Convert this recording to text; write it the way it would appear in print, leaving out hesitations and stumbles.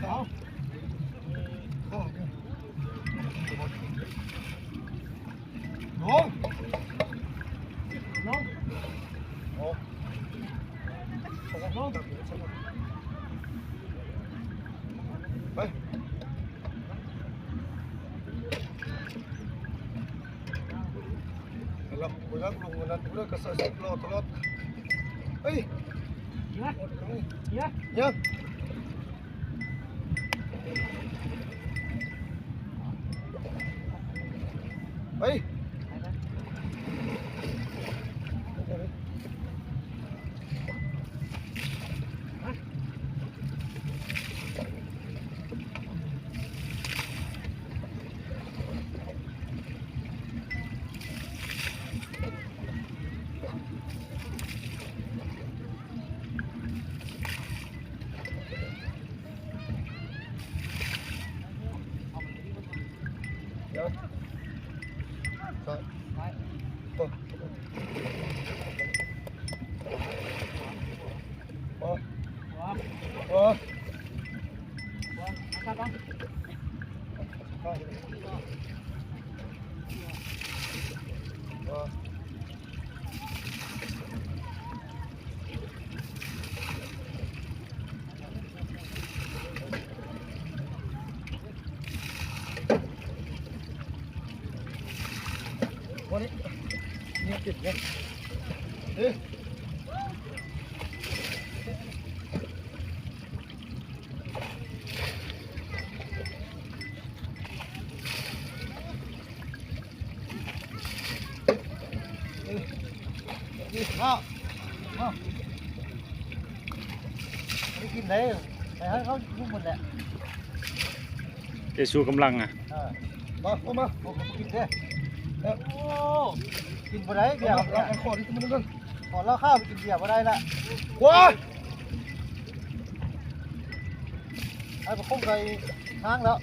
เอาข้อนี่ลงลงโอ้ลงไปแล้วกูรักลุงมันนั่นกูรักกษัตริย์ตลอดเฮ้ยเนี่ยไปเดี๋ยวต่อวันนี้เนี่ยติดเนี่ยเอ๊ะข้าวไม่กินได้แต่ให้เขายุ่งหมดแหละจะสู้กำลังอ่ะมากินได้โอ้กินบ่ได้เบียร์เราขอที่มันนั่นขอเหล้าข้าวไปกินเบียร์บ่ได้ละว้าไอ้พวกคงไปห้างแล้ว